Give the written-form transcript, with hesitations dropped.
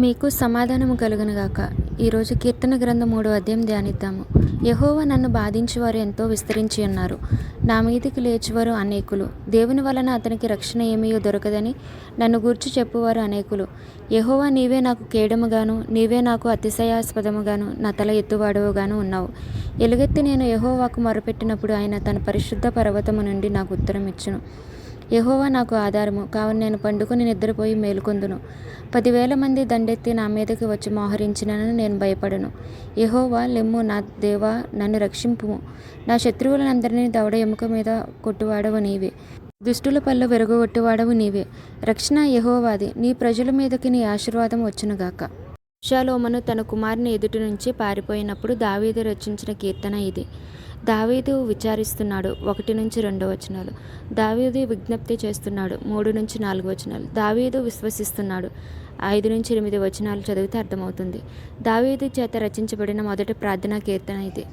మీకు సమాధానము కలుగునుగాక. ఈరోజు కీర్తన గ్రంథం 3వ అధ్యాయం ధ్యానిద్దాము. యెహోవా నన్ను బాధించువారు ఎంతో విస్తరించి ఉన్నారు. నా మీదికి లేచువారు అనేకులు. దేవుని వలన అతనికి రక్షణ ఏమీయో దొరకదని నన్ను గూర్చి చెప్పువారు అనేకులు. యెహోవా, నీవే నాకు కేడముగాను, నీవే నాకు అతిశయాస్పదముగాను, నా తల ఎత్తువాడవుగాను ఉన్నావు. ఎలుగెత్తి నేను యెహోవాకు మొరపెట్టినప్పుడు ఆయన తన పరిశుద్ధ పర్వతము నుండి నాకు ఉత్తరం ఇచ్చును. యెహోవా నాకు ఆధారము, కావున నేను పండుకొని నిద్రపోయి మేలుకొందును. 10,000 మంది దండెత్తి నా మీదకి వచ్చి మోహరించినను నేను భయపడను. యెహోవా, లెమ్ము, నా దేవా, నన్ను రక్షింపుము. నా శత్రువులనందరినీ దవడ ఎముక మీద కొట్టువాడవు నీవే. దుష్టుల పళ్ళు విరగొట్టువాడవు నీవే. రక్షణ యెహోవాది. నీ ప్రజల మీదకి నీ ఆశీర్వాదం వచ్చునుగాక. అబ్షాలోమును తన కుమారుని ఎదుటి నుంచి పారిపోయినప్పుడు దావీదు రచించిన కీర్తన ఇది. దావీదు విచారిస్తున్నాడు. 1-2 వచనాలు. దావీదు విజ్ఞప్తి చేస్తున్నాడు. 3-4 వచనాలు. దావీదు విశ్వసిస్తున్నాడు. 5-8 వచనాలు చదివితే అర్థమవుతుంది. దావీదు చేత రచించబడిన మొదటి ప్రార్థనా కీర్తన ఇది.